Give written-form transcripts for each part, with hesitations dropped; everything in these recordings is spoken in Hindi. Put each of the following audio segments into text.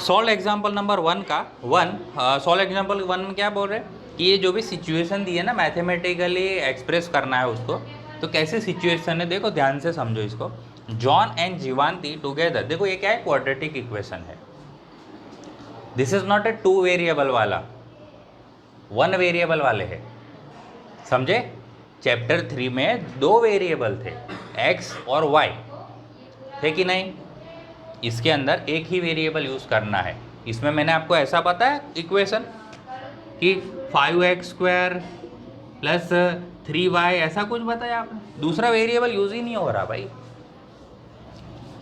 सॉल्व एग्जाम्पल नंबर 1 में क्या बोल रहे हैं कि ये जो भी सिचुएशन दी है ना, मैथमेटिकली एक्सप्रेस करना है उसको, तो कैसे सिचुएशन है देखो, ध्यान से समझो इसको। जॉन एंड जीवांती टुगेदर, देखो ये क्या है, क्वाड्रेटिक इक्वेशन है। This is not a 2 variable वाला, 1 वेरिएबल वाले है, समझे। चैप्टर 3 में 2 वेरिएबल थे, x और y, थे कि नहीं। इसके अंदर एक ही वेरिएबल यूज़ करना है। इसमें मैंने आपको ऐसा बताया इक्वेशन कि 5x² प्लस 3y, ऐसा कुछ बताया आपने, दूसरा वेरिएबल यूज़ ही नहीं हो रहा भाई।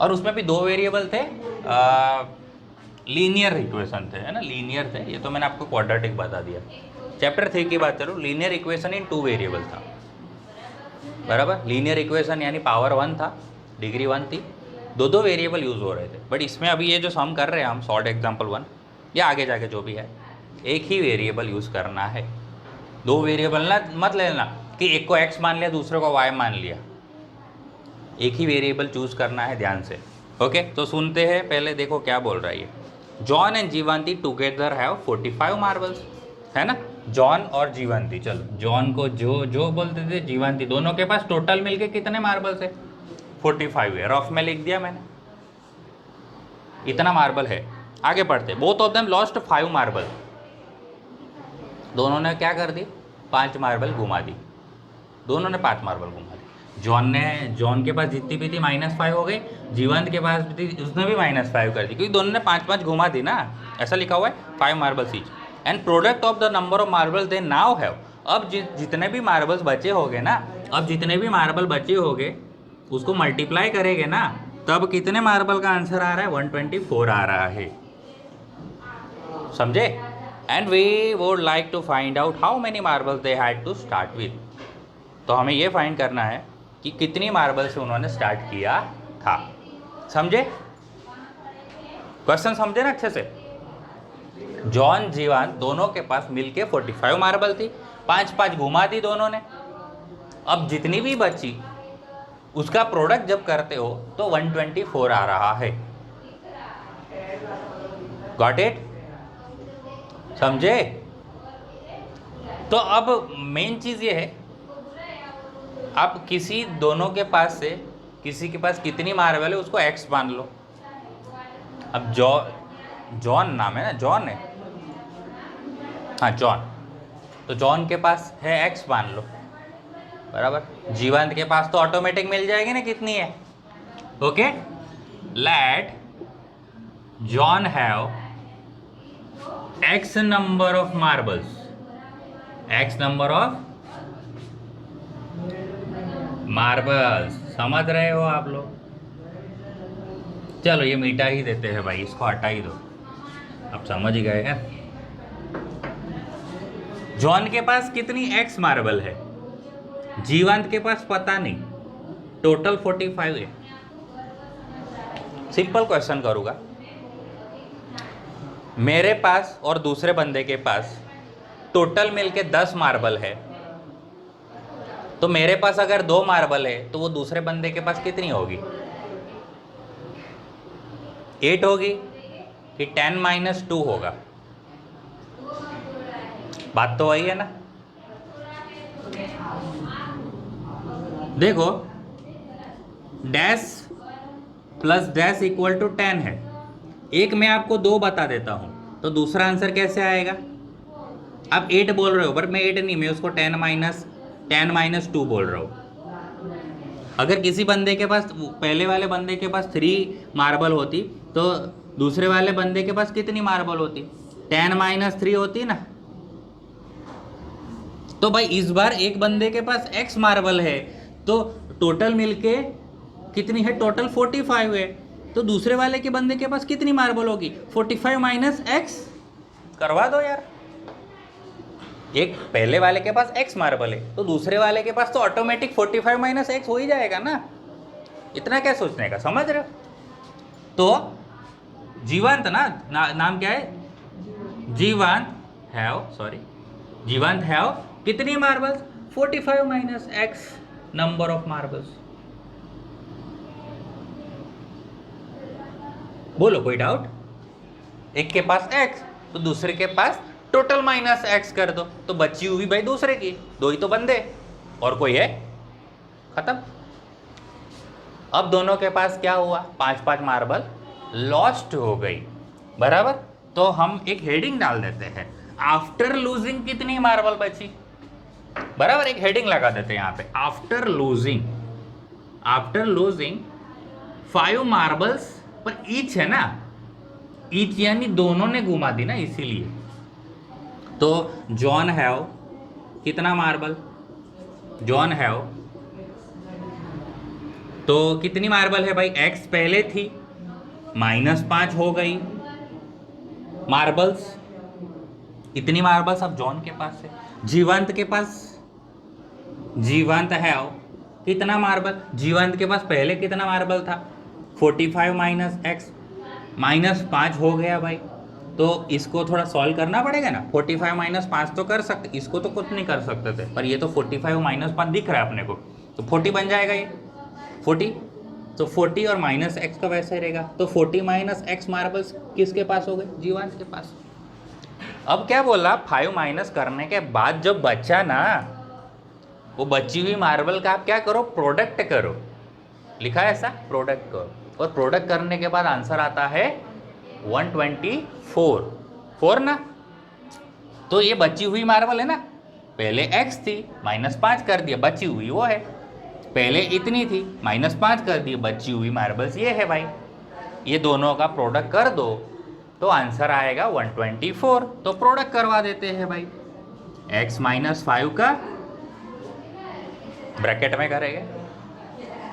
और उसमें भी 2 वेरिएबल थे, लीनियर इक्वेशन थे, है ना, लीनियर थे। ये तो मैंने आपको क्वाड्रेटिक बता दिया। चैप्टर 3 की बात करूँ, लीनियर इक्वेशन इन 2 वेरिएबल था, बराबर। लीनियर इक्वेशन यानी पावर 1 था, डिग्री 1 थी, 2 वेरिएबल यूज़ हो रहे थे। बट इसमें अभी ये जो सम कर रहे हैं हम, सॉल्व एग्जाम्पल 1 या आगे जाके जो भी है, एक ही वेरिएबल यूज़ करना है। 2 वेरिएबल ना मत लेना कि एक को x मान लिया दूसरे को y मान लिया, एक ही वेरिएबल चूज़ करना है, ध्यान से। ओके, तो सुनते हैं पहले, देखो क्या बोल रहा है ये। John and Jeevanti together have 45 marbles, है ना। जॉन और जीवांती, चलो जॉन को जो बोलते थे, जीवांती, दोनों के पास टोटल मिलके कितने मार्बल्स है, 45 है। रफ में लिख दिया मैंने, इतना मार्बल है। आगे बढ़ते, both of them lost 5 marble, दोनों ने क्या कर दी, 5 मार्बल घुमा दी, दोनों ने 5 मार्बल घुमा दी। जॉन के पास जितनी भी थी -5 हो गई, जीवंत के पास भी थी, उसने भी -5 कर दी, क्योंकि दोनों ने 5 घुमा दी ना, ऐसा लिखा हुआ है 5 marbles each. And product of the number of marble they now have, अब जितने भी मार्बल्स बचे होंगे ना, अब जितने भी मार्बल बचे होंगे उसको मल्टीप्लाई करेंगे ना, तब कितने मार्बल का आंसर आ रहा है, 124 आ रहा है, समझे। And we would like to find out how many marble they had to start with, तो हमें ये फाइंड करना है कि कितनी मार्बल से उन्होंने स्टार्ट किया था, समझे। क्वेश्चन समझे ना अच्छे से। जॉन जीवान दोनों के पास मिलके 45 मार्बल थी, 5 घुमा दी दोनों ने। अब जितनी भी बची उसका प्रोडक्ट जब करते हो तो 124 आ रहा है, गॉट इट, समझे। तो अब मेन चीज ये है, आप किसी दोनों के पास से किसी के पास कितनी मार्बल है उसको x मान लो। अब जॉन नाम है ना, जॉन है, हाँ जॉन, तो जॉन के पास है x मान लो, बराबर। जीवंत के पास तो ऑटोमेटिक मिल जाएगी ना कितनी है। Okay, let John have x number of marbles, x number of marbles, समझ रहे हो आप लोग। चलो ये मिटा ही देते हैं भाई, इसको हटा ही दो, आप समझ ही गए हैं। जॉन के पास कितनी x मार्बल है, जीवंत के पास पता नहीं, टोटल 45 है। सिंपल क्वेश्चन करूँगा, मेरे पास और दूसरे बंदे के पास टोटल मिलके 10 मार्बल है, तो मेरे पास अगर 2 मार्बल है तो वो दूसरे बंदे के पास कितनी होगी, 8 होगी कि 10 - 2 होगा, बात तो वही है ना। देखो dash plus dash equal to 10 है, एक मैं आपको 2 बता देता हूं, तो दूसरा आंसर कैसे आएगा। आप 8 बोल रहे हो, पर मैं 8 नहीं, मैं उसको 10 - 2 बोल रहा हूँ। अगर किसी बंदे के पास, पहले वाले बंदे के पास 3 मार्बल होती, तो दूसरे वाले बंदे के पास कितनी मार्बल होती, 10 - 3 होती ना। तो भाई इस बार एक बंदे के पास x मार्बल है, तो टोटल मिलके कितनी है, टोटल 45 है, तो दूसरे वाले के बंदे के पास कितनी मार्बल होगी, 45 - x, करवा दो यार। एक पहले वाले के पास x मार्बल है, तो दूसरे वाले के पास तो ऑटोमेटिक 45 - x हो ही जाएगा ना, इतना क्या सोचने का, समझ रहे हो। तो जीवंत नाम क्या है, जीवंत हैव कितनी marbles, 45 - x number of marbles. बोलो कोई डाउट। एक के पास x तो दूसरे के पास टोटल माइनस x कर दो, तो बची हुई भाई दूसरे की, दो ही तो बंदे और कोई है, खत्म। अब दोनों के पास क्या हुआ, 5-5 मार्बल लॉस्ट हो गई, बराबर। तो हम एक हेडिंग डाल देते हैं, आफ्टर लूजिंग कितनी मार्बल बची, बराबर। एक हेडिंग लगा देते हैं यहाँ पे, आफ्टर लूजिंग 5 मार्बल्स, पर ईच है ना, ईच यानी दोनों ने घुमा दी ना, इसीलिए। तो जॉन हैव कितना मार्बल, जॉन हैव, तो कितनी मार्बल है भाई, x पहले थी, -5 हो गई मार्बल्स, इतनी मार्बल्स अब जॉन के पास है। जीवंत के पास, जीवंत हैव कितना मार्बल, जीवंत के पास पहले कितना मार्बल था, 45 - x, -5 हो गया भाई। तो इसको थोड़ा सॉल्व करना पड़ेगा ना, 45 - 5 तो कर सकते, इसको तो कुछ नहीं कर सकते थे, पर ये तो 45 - 5 दिख रहा है अपने को, तो 40 बन जाएगा ये 40, तो 40 और -x का वैसे ही रहेगा, तो 40 - x मार्बल्स किसके पास हो गए, जीवांश के पास। अब क्या बोला, 5 माइनस करने के बाद जो बचा ना, वो बची हुई मार्बल का आप क्या करो, प्रोडक्ट करो, लिखा है ऐसा, प्रोडक्ट करो, और प्रोडक्ट करने के बाद आंसर आता है 124 ना। तो ये बची हुई मार्बल है ना, पहले x थी, -5 कर दिया, बची हुई वो है, पहले इतनी थी, -5 कर दिए, बची हुई मार्बल्स ये है भाई। ये दोनों का प्रोडक्ट कर दो तो आंसर आएगा 124। तो प्रोडक्ट करवा देते हैं भाई, x - 5 का ब्रैकेट में करेंगे,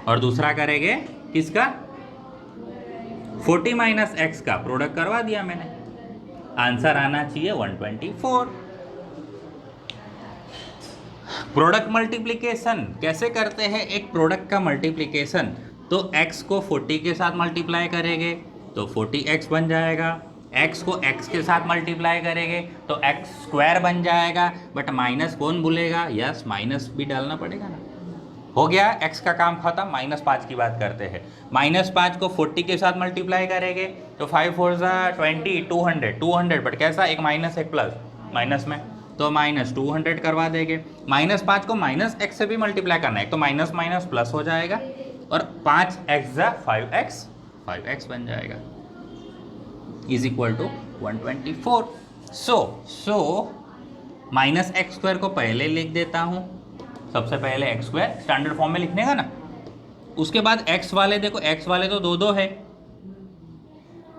और दूसरा करेंगे किसका, 40 - x का प्रोडक्ट करवा दिया मैंने, आंसर आना चाहिए 124। प्रोडक्ट मल्टीप्लिकेशन कैसे करते हैं, एक प्रोडक्ट का मल्टीप्लिकेशन, तो x को 40 के साथ मल्टीप्लाई करेंगे तो 40x बन जाएगा, x को x के साथ मल्टीप्लाई करेंगे तो x² बन जाएगा, बट माइनस कौन भूलेगा, यस माइनस भी डालना पड़ेगा ना। हो गया x का काम खत्म। -5 की बात करते हैं, -5 को 40 के साथ मल्टीप्लाई करेंगे तो 5 4 20, 200, बट कैसा, एक माइनस एक प्लस, माइनस में तो -200 करवा देंगे। -5 को -x से भी मल्टीप्लाई करना है तो माइनस माइनस प्लस हो जाएगा, और 5x 5x बन जाएगा, is equal to 124। So -x² को पहले लिख देता हूँ, सबसे पहले x² स्टैंडर्ड फॉर्म में लिखने का ना, उसके बाद x वाले, देखो x वाले तो दो है,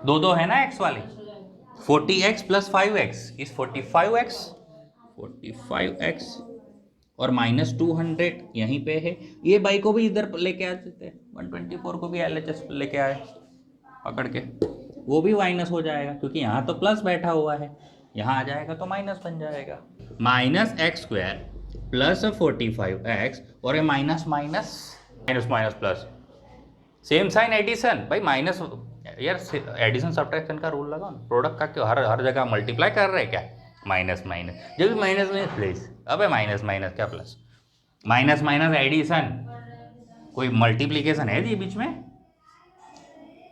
दो है ना x वाले, 40x + 5x इज 45x, और -200 यहीं पे है, ये बाई को भी इधर लेके आ देते हैं, 124 को भी LHS लेके आए पकड़ के, वो भी माइनस हो जाएगा क्योंकि यहाँ तो प्लस बैठा हुआ है, यहाँ आ जाएगा तो माइनस बन जाएगा, -x² + 45x, और ये minus plus, same sign addition भाई, माइनस यार एडिशन सब्ट्रैक्शन का रूल लगाओ, प्रोडक्ट का क्यों हर जगह मल्टीप्लाई कर रहे हैं क्या, माइनस जब भी माइनस प्लस, अबे माइनस क्या प्लस, माइनस एडिशन, कोई मल्टीप्लिकेशन है जी बीच में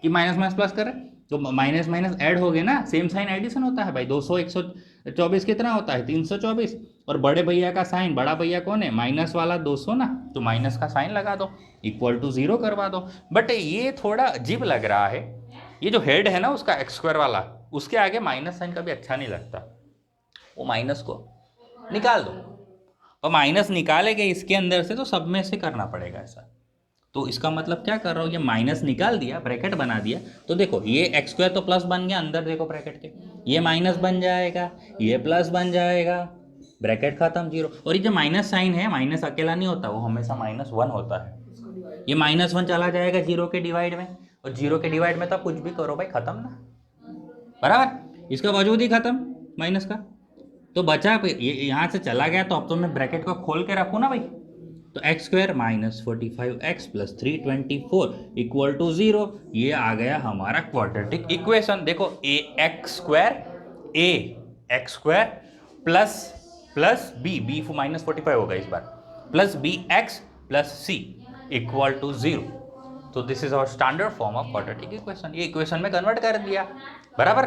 कि माइनस प्लस कर रहे, तो माइनस ऐड हो गए ना, सेम साइन एडिशन होता है भाई। 200 124 कितना होता है, 324, और बड़े भैया का साइन, बड़ा भैया कौन है, माइनस वाला 200 ना, तो माइनस का साइन लगा दो, इक्वल टू 0 करवा दो। बट ये थोड़ा अजीब लग रहा है, ये जो हेड है ना उसका x² वाला, उसके आगे माइनस साइन कभी अच्छा नहीं लगता, वो माइनस को निकाल दो, और माइनस निकालेंगे इसके अंदर से तो सब में से करना पड़ेगा ऐसा। तो इसका मतलब क्या कर रहा हूँ, ये माइनस निकाल दिया, ब्रैकेट बना दिया, तो देखो ये x² तो प्लस बन गया, अंदर देखो ब्रैकेट के, ये माइनस बन जाएगा, ये प्लस बन जाएगा, ब्रैकेट खत्म, 0। और ये जो माइनस साइन है, माइनस अकेला नहीं होता, वो हमेशा -1 होता है, ये -1 चला जाएगा 0 के डिवाइड में, और 0 के डिवाइड में तो कुछ भी करो भाई खत्म ना, बराबर, इसका वजूद ही खत्म माइनस का। तो बचा ये यहाँ से चला गया, तो अब तो मैं ब्रैकेट को खोल के रखूँ ना भाई, तो x² - 45x + 324 = 0, ये आ गया हमारा क्वाड्रेटिक इक्वेशन। देखो x² प्लस b -45 होगा इस बार, प्लस bx + c = 0। तो this is our standard form of quadratic equation, ये इक्वेशन में कन्वर्ट कर दिया, बराबर।